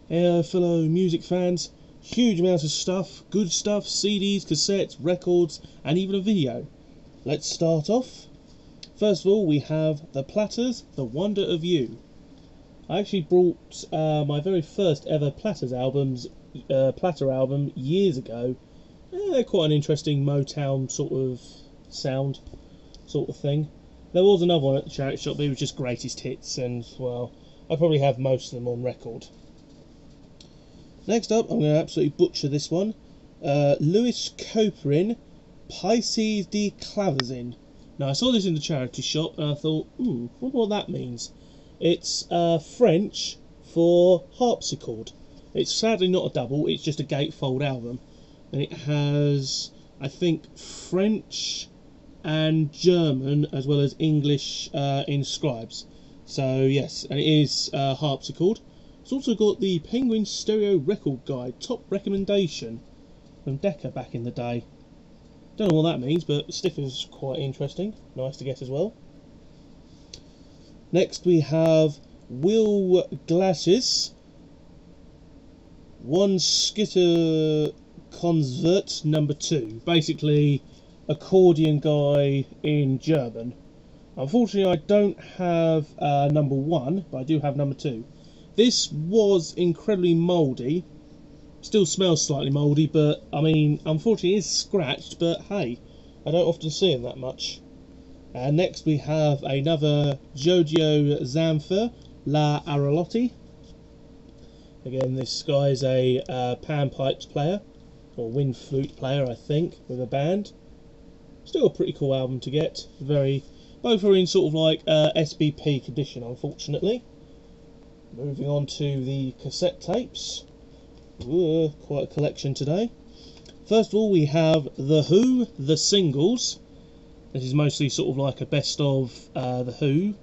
Hello fellow music fans, huge amounts of stuff, good stuff, CDs, cassettes, records and even a video. Let's start off. First of all we have The Platters, The Wonder of You. I actually brought my very first ever Platter album years ago. They're quite an interesting Motown sort of sound sort of thing. There was another one at the charity shop, but it was just greatest hits, and well, I probably have most of them on record. Next up, I'm going to absolutely butcher this one. Louis Couperin, Pisces de Clavazin. Now, I saw this in the charity shop and I thought, wonder what that means. It's French for harpsichord. It's sadly not a double, it's just a gatefold album. And it has, I think, French and German as well as English inscribes. So, yes, and it is harpsichord. It's also got the Penguin Stereo Record Guide Top Recommendation from Decca back in the day. Don't know what that means, but the sticker's quite interesting. Nice to get as well. Next we have Will Glasses, One Skitter Concert number 2. Basically, accordion guy in German. Unfortunately, I don't have number 1, but I do have number 2. This was incredibly mouldy. Still smells slightly mouldy, but I mean, unfortunately it is scratched, but hey, I don't often see them that much. And next we have another Giorgio Zanfer, La Aralotti. Again, this guy's a panpipes player, or wind flute player, I think, with a band. Still a pretty cool album to get. Both are in sort of like SBP condition, unfortunately. Moving on to the cassette tapes. Ooh, quite a collection today. First of all, we have The Who, The Singles. This is mostly sort of like a best of The Who.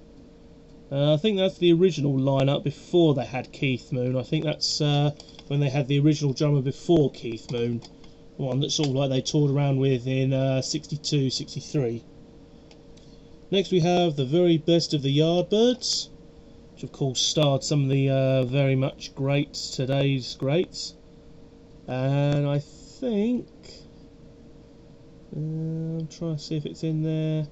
I think that's the original lineup before they had Keith Moon. I think that's when they had the original drummer before Keith Moon. One that sort of like they toured around with in 62, 63. Next we have The Very Best of the Yardbirds, which of course starred some of the very much today's greats. And I think I'm trying to see if it's in there.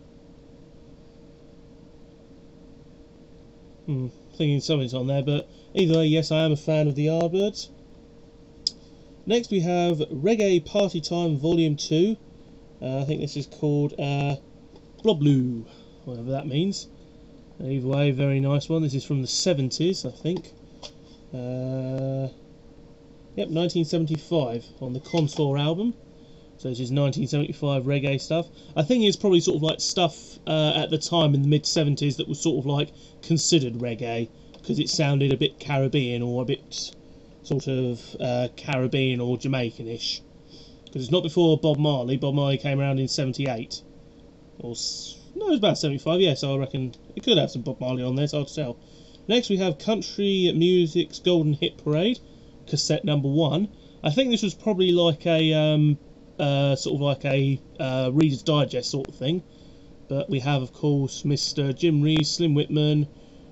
Thinking something's on there, but either way, yes, I am a fan of the Yardbirds. Next we have Reggae Party Time Volume 2. I think this is called Bloblu, whatever that means. Either way, very nice one. This is from the 70s, I think. Yep, 1975 on the Contour album. So this is 1975 reggae stuff. I think it's probably sort of like stuff at the time in the mid-70s that was sort of like considered reggae, because it sounded a bit Caribbean or a bit sort of Caribbean or Jamaican-ish. Because it's not before Bob Marley. Bob Marley came around in 78. Or no, it was about 75, yeah, so I reckon it could have some Bob Marley on there, it's hard to tell. Next we have Country Music's Golden Hit Parade, cassette number 1. I think this was probably like a sort of like a Reader's Digest sort of thing. But we have, of course, Mr. Jim Reeves, Slim Whitman,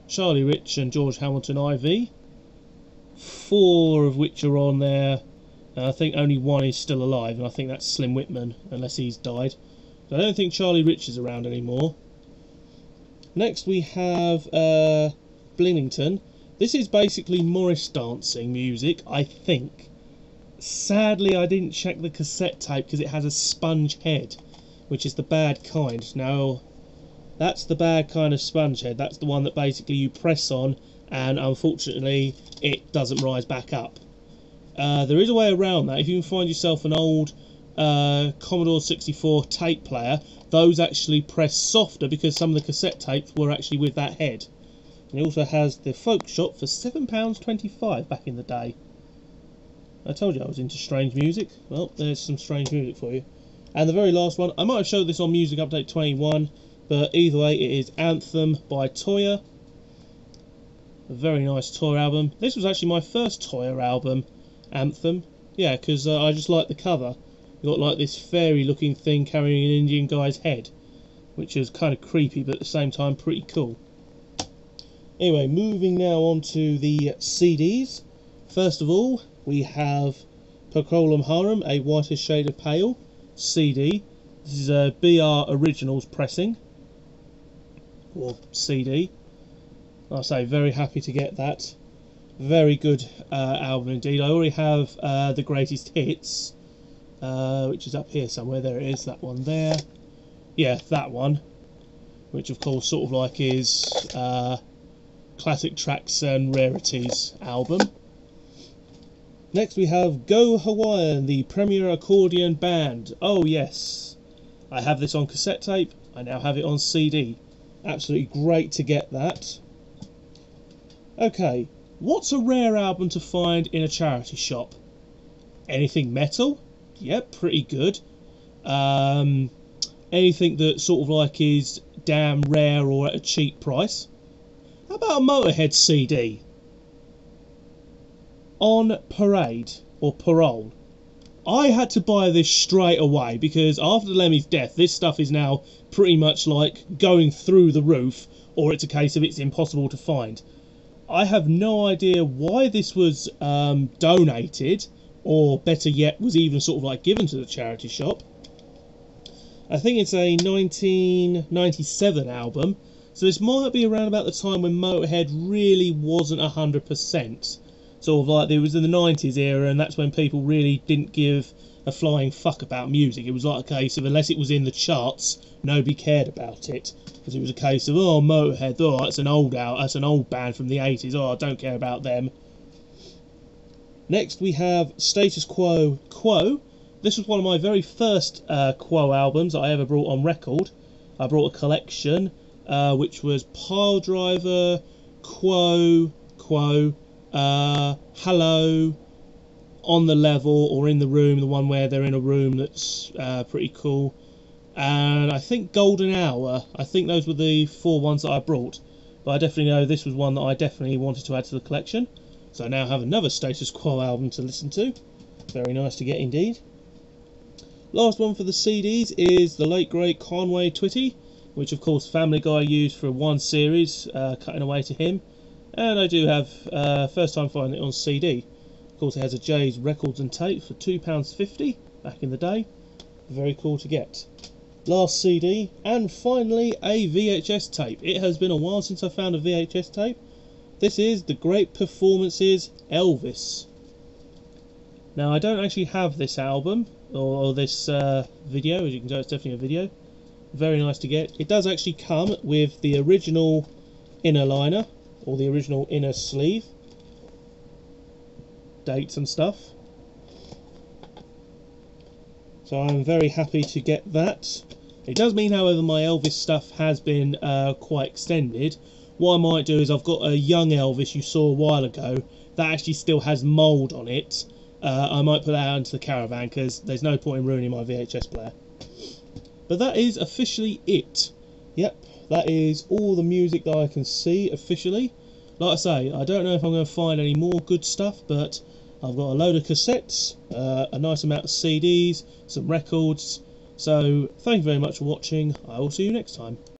Charlie Rich and George Hamilton IV. 4 of which are on there. I think only 1 is still alive, and I think that's Slim Whitman, unless he's died. I don't think Charlie Rich is around anymore. Next we have Blingington. This is basically Morris dancing music, I think. Sadly, I didn't check the cassette tape because it has a sponge head, which is the bad kind. Now, that's the bad kind of sponge head. That's the one that basically you press on and unfortunately it doesn't rise back up. There is a way around that. If you can find yourself an old Commodore 64 tape player, those actually press softer because some of the cassette tapes were actually with that head. And it also has the Folk Shop for £7.25 back in the day. I told you I was into strange music. Well, there's some strange music for you. And the very last one, I might have showed this on Music Update 21, but either way it is Anthem by Toyah. A very nice Toyah album. This was actually my first Toyah album, Anthem. Yeah, because I just like the cover. You've got like this fairy looking thing carrying an Indian guy's head, which is kind of creepy but at the same time pretty cool. Anyway, moving now on to the CDs. First of all, we have Petroleum Harem, A Whiter Shade of Pale CD. This is a BR Originals pressing, or CD. Like I say, very happy to get that. Very good album indeed. I already have the Greatest Hits, which is up here somewhere. There it is, that one there. Yeah, that one, which of course sort of like is Classic Tracks and Rarities album. Next we have Go Hawaiian, the Premier Accordion Band. Oh yes, I have this on cassette tape. I now have it on CD. Absolutely great to get that. Okay, what's a rare album to find in a charity shop? Anything metal? Yep, pretty good. Anything that sort of like is damn rare or at a cheap price? How about a Motorhead CD? On parade or parole. I had to buy this straight away because after Lemmy's death, this stuff is now pretty much like going through the roof, or it's a case of it's impossible to find. I have no idea why this was donated, or better yet, was even sort of like given to the charity shop. I think it's a 1997 album, so this might be around about the time when Motorhead really wasn't 100%. Sort of like it was in the 90s era, and that's when people really didn't give a flying fuck about music. It was like a case of unless it was in the charts, nobody cared about it, because it was a case of, oh, Motorhead, oh, that's an old band from the 80s, oh, I don't care about them. Next we have Status Quo Quo. This was one of my very first Quo albums I ever brought on record. I brought a collection, which was Pile Driver, Quo, Hello, On the Level, or In the Room, the one where they're in a room that's pretty cool, and I think Golden Hour. I think those were the 4 ones that I brought, but I definitely know this was one that I definitely wanted to add to the collection, so I now have another Status Quo album to listen to. Very nice to get indeed. Last one for the CDs is the late great Conway Twitty, which of course Family Guy used for one series, Cutting Away to Him. And I do have first time finding it on CD. Of course, it has a Jay's Records and Tape for £2.50 back in the day. Very cool to get. Last CD, and finally a VHS tape. It has been a while since I found a VHS tape. This is The Great Performances Elvis. Now, I don't actually have this album or this video. As you can tell, it's definitely a video. Very nice to get. It does actually come with the original inner liner, or the original inner sleeve, dates and stuff, so I'm very happy to get that. It does mean, however, my Elvis stuff has been quite extended. What I might do is, I've got a young Elvis you saw a while ago that actually still has mould on it. I might put that out into the caravan because there's no point in ruining my VHS player. But that is officially it. Yep, that is all the music that I can see officially. Like I say, I don't know if I'm going to find any more good stuff, but I've got a load of cassettes, a nice amount of CDs, some records. So thank you very much for watching. I will see you next time.